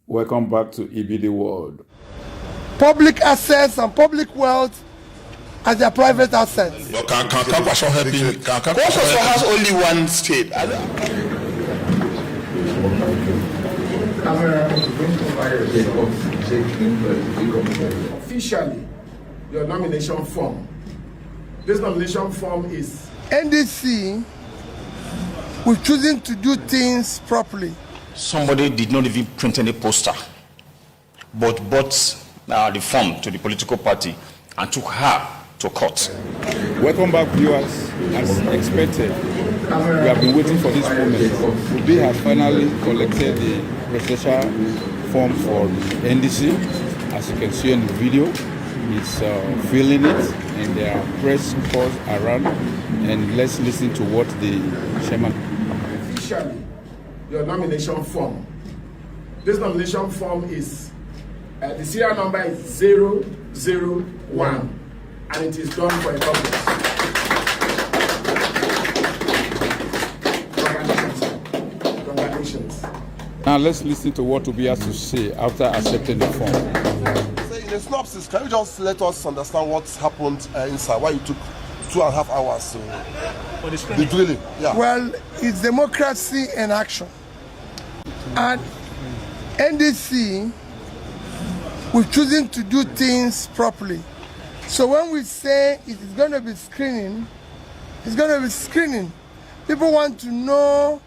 Welcome back to EBD World. Public assets and public wealth as their private assets. Can help you? Kosovo has only one state. Officially, your nomination form. This nomination form is NDC. We're choosing to do things properly. Somebody did not even print any poster, but bought the form to the political party and took her to court. Welcome back, viewers. As expected, we have been waiting for this moment. Obi has finally collected the presidential form for NDC. As you can see in the video, he's filling it, and there are press calls around. And let's listen to what the chairman. officially your nomination form. This nomination form is the serial number is 001, and it is done for a purpose. Congratulations. Now let's listen to what Obi has to say after accepting the form. So in a synopsis, can you just let us understand what happened inside? Why you took 2.5 hours for the drilling? Yeah. Well, it's democracy in action. And NDC, we're choosing to do things properly. So when we say it is going to be screening, it's going to be screening. People want to know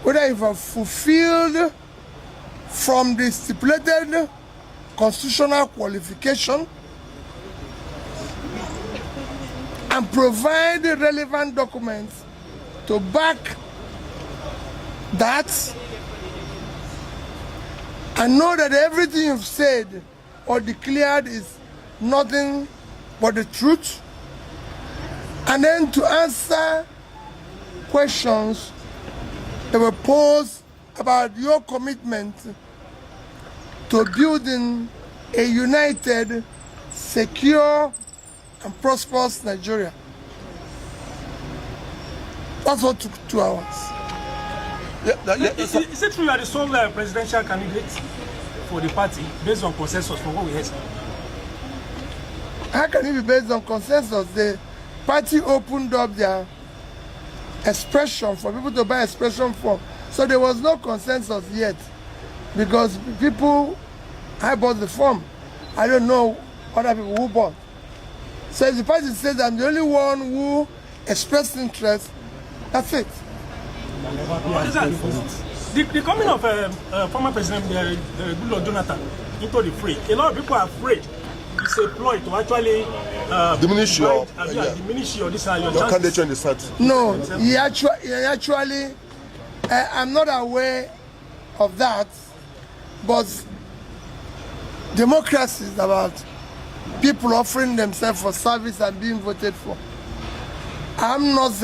whether you have fulfilled from the stipulated constitutional qualification and provide the relevant documents to back that, and know that everything you've said or declared is nothing but the truth, and then to answer questions that were posed about your commitment to building a united, secure, and prosperous Nigeria. That's what took 2 hours. Is it true you are the sole presidential candidate for the party based on consensus from what we heard? How can it be based on consensus? The party opened up their expression for people to buy expression form. So there was no consensus yet because people, I bought the form. I don't know other people who bought. So if the party says I'm the only one who expressed interest, that's it. The coming of former President Goodluck Jonathan into the fray, a lot of people are afraid it's a ploy to actually diminish your this your candidature in the Senate. No, he actually I'm not aware of that, but democracy is about people offering themselves for service and being voted for. I'm not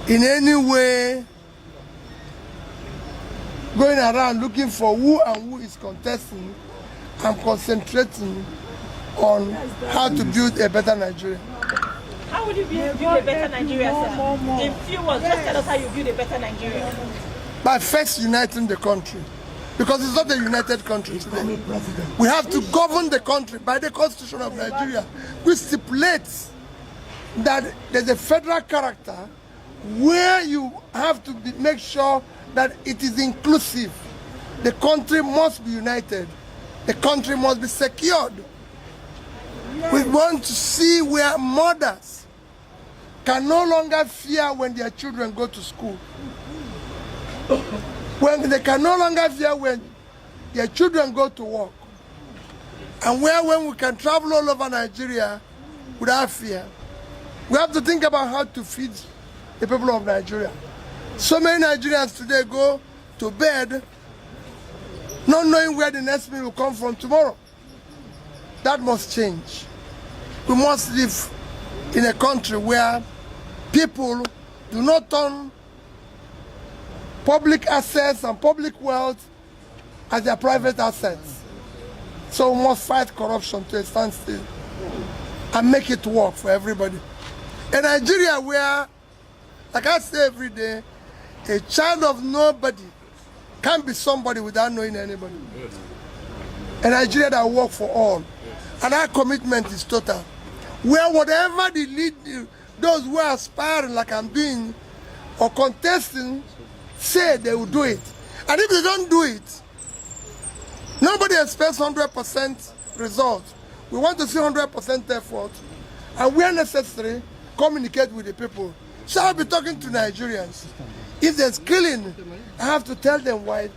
in any way going around looking for who and who is contesting. I'm concentrating on how to build a better Nigeria. How would you build a better Nigeria, sir? In few words, just tell us how you build a better Nigeria. By first uniting the country. Because it's not a united country today. We have to govern the country by the Constitution of Nigeria, which stipulates that there's a federal character where you have to make sure that it is inclusive. The country must be united. The country must be secured. We want to see where mothers can no longer fear when their children go to school. When they can no longer fear when their children go to work. And when we can travel all over Nigeria without fear. We have to think about how to feed the people of Nigeria. So many Nigerians today go to bed not knowing where the next meal will come from tomorrow. That must change. We must live in a country where people do not turn public assets and public wealth as their private assets. So we must fight corruption to a standstill and make it work for everybody. In Nigeria where, like I say every day, a child of nobody can't be somebody without knowing anybody. A Nigeria that work for all. And our commitment is total. Where whatever the lead, those who are aspiring like I'm doing or contesting say they will do it. And if they don't do it, nobody expects 100% results. We want to see 100% effort. And where necessary, communicate with the people. So I'll be talking to Nigerians. If there's killing, I have to tell them why,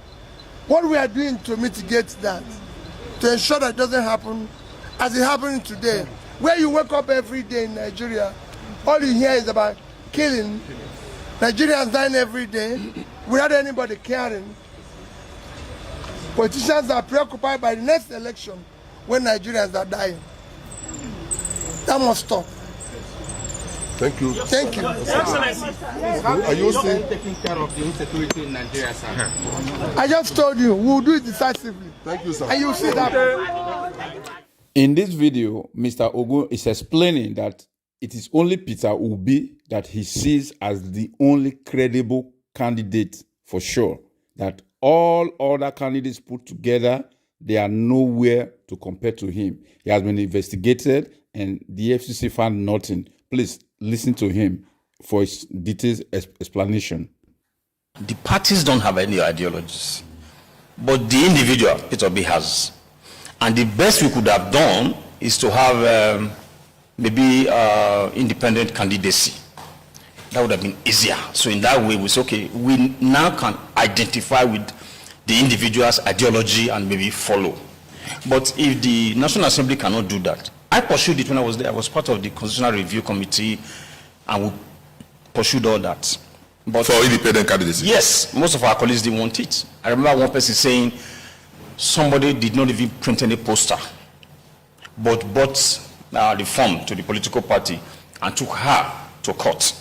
what we are doing to mitigate that, to ensure that it doesn't happen as it happening today. Where you wake up every day in Nigeria, all you hear is about killing. Nigerians dying every day without anybody caring. Politicians are preoccupied by the next election when Nigerians are dying. That must stop. Thank you. Thank you. Are you saying taking care of the insecurity in Nigeria, sir? I just told you, we'll do it decisively. Thank you, sir. And you'll see that. In this video, Mr. Ogun is explaining that it is only Peter Obi that he sees as the only credible candidate for sure. That all other candidates put together, they are nowhere to compare to him. He has been investigated and the FCC found nothing. Please listen to him for his detailed explanation. The parties don't have any ideologies, but the individual, Peter Obi, has. And the best we could have done is to have maybe independent candidacy. That would have been easier. So in that way, we say, okay, we now can identify with the individual's ideology and maybe follow. But if the National Assembly cannot do that, I pursued it when I was there. I was part of the Constitutional Review Committee, and we pursued all that. But for independent candidacy? Yes, most of our colleagues didn't want it. I remember one person saying somebody did not even print any poster, but bought the form to the political party and took her to court.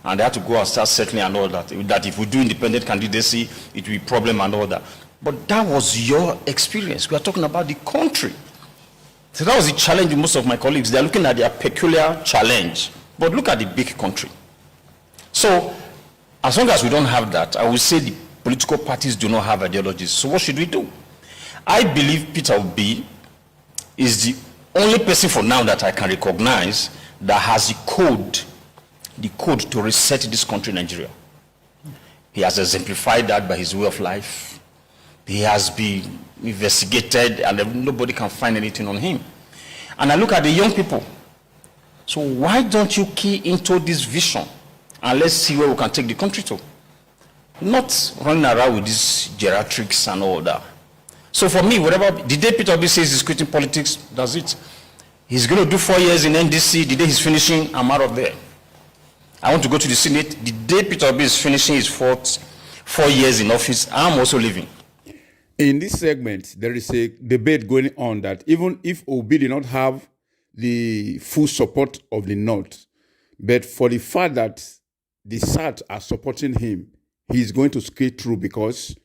And they had to go and start settling and all that. That if we do independent candidacy, it will be a problem and all that. But that was your experience. We are talking about the country. So that was the challenge with most of my colleagues. They are looking at their peculiar challenge. But look at the big country. So as long as we don't have that, I would say the political parties do not have ideologies. So what should we do? I believe Peter Obi is the only person for now that I can recognize that has the code to reset this country, Nigeria. He has exemplified that by his way of life. He has been investigated and nobody can find anything on him. And I look at the young people. So why don't you key into this vision and let's see where we can take the country to? Not running around with these geriatrics and all that. So for me, whatever, the day Peter Obi says he's quitting politics, that's it. He's going to do 4 years in NDC. The day he's finishing, I'm out of there. I want to go to the Senate. The day Peter Obi is finishing his 4 years in office, I'm also leaving. In this segment, there is a debate going on that even if Obi did not have the full support of the North, but for the fact that the South are supporting him, he is going to skate through because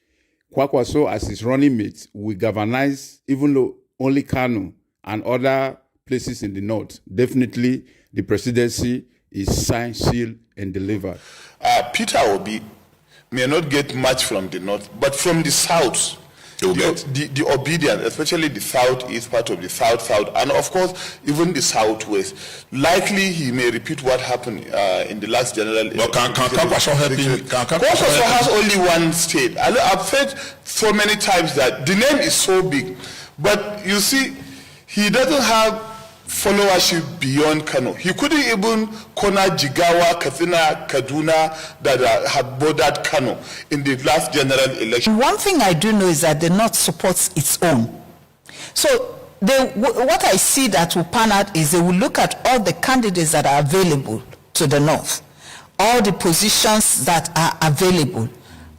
Kwakwaso, as his running mate, will galvanize, even though only Kano and other places in the North. Definitely, the presidency is signed, sealed, and delivered. Peter Obi may not get much from the North, but from the South, the Obidients, especially the Southeast part of the South, and of course, even the Southwest, likely he may repeat what happened in the last general election. But can Kwakwaso help him? Kwakwaso has only one state. I've said so many times that the name is so big, but you see, he doesn't have followership beyond Kano. He couldn't even corner Jigawa, Katsina, Kaduna that had bordered Kano in the last general election. One thing I do know is that the North supports its own. So what I see that will pan out is they will look at all the candidates that are available to the North, all the positions that are available,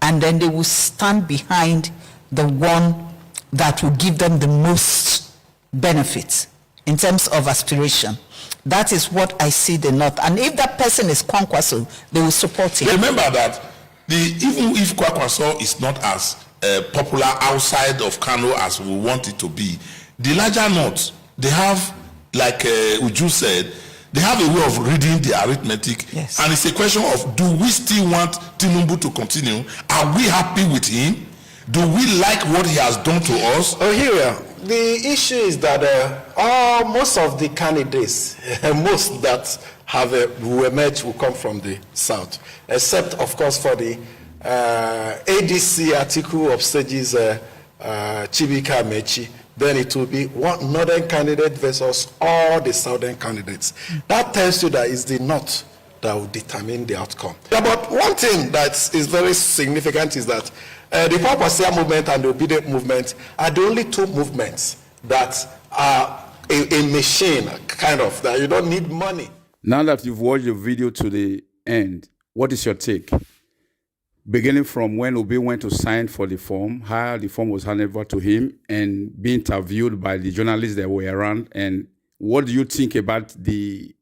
and then they will stand behind the one that will give them the most benefits in terms of aspiration. That is what I see the North. And if that person is Kwakwaso, they will support him. Remember that even if Kwakwaso is not as popular outside of Kano as we want it to be, the larger North, they have, like Uju said, they have a way of reading the arithmetic. Yes. And it's a question of, do we still want Tinubu to continue? Are we happy with him? Do we like what he has done to us? Oh, here, the issue is that most of the candidates, most that have who emerged will come from the south, except, of course, for the ADC article of stages Chibika Mechi. Then it will be one northern candidate versus all the southern candidates. That tells you that it's the north that will determine the outcome. Yeah, but one thing that is very significant is that the Papasia movement and the Obidient movement are the only two movements that are a machine, kind of, that you don't need money. Now that you've watched the video to the end, what is your take? Beginning from when Obi went to sign for the form, how the form was handed over to him, and being interviewed by the journalists that were around, and what do you think about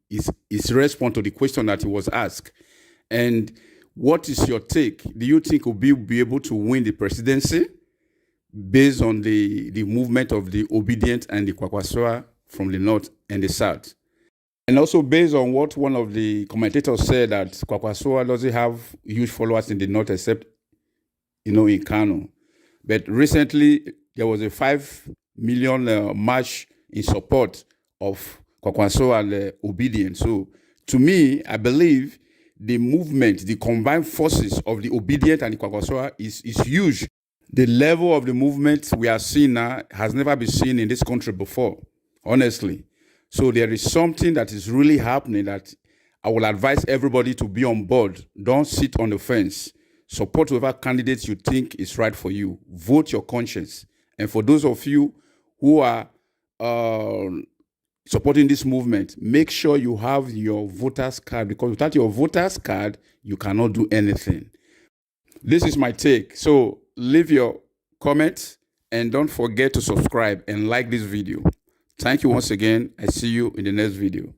his response to the question that he was asked? And what is your take? Do you think Obi will be able to win the presidency based on the movement of the Obidients and the Kwakwaswa from the north and the south? And also based on what one of the commentators said, that Kwakwaswa doesn't have huge followers in the north except, in Kano. But recently, there was a 5 million march in support of Kwakwaswa and Obidients. So to me, I believe the movement, the combined forces of the Obidient and the Kwakwaswa is huge. The level of the movement we are seeing now has never been seen in this country before, honestly. So there is something that is really happening that I will advise everybody to be on board. Don't sit on the fence. Support whoever candidates you think is right for you. Vote your conscience. And for those of you who are supporting this movement, make sure you have your voter's card, because without your voter's card, you cannot do anything. This is my take. So leave your comments and don't forget to subscribe and like this video. Thank you once again. I see you in the next video.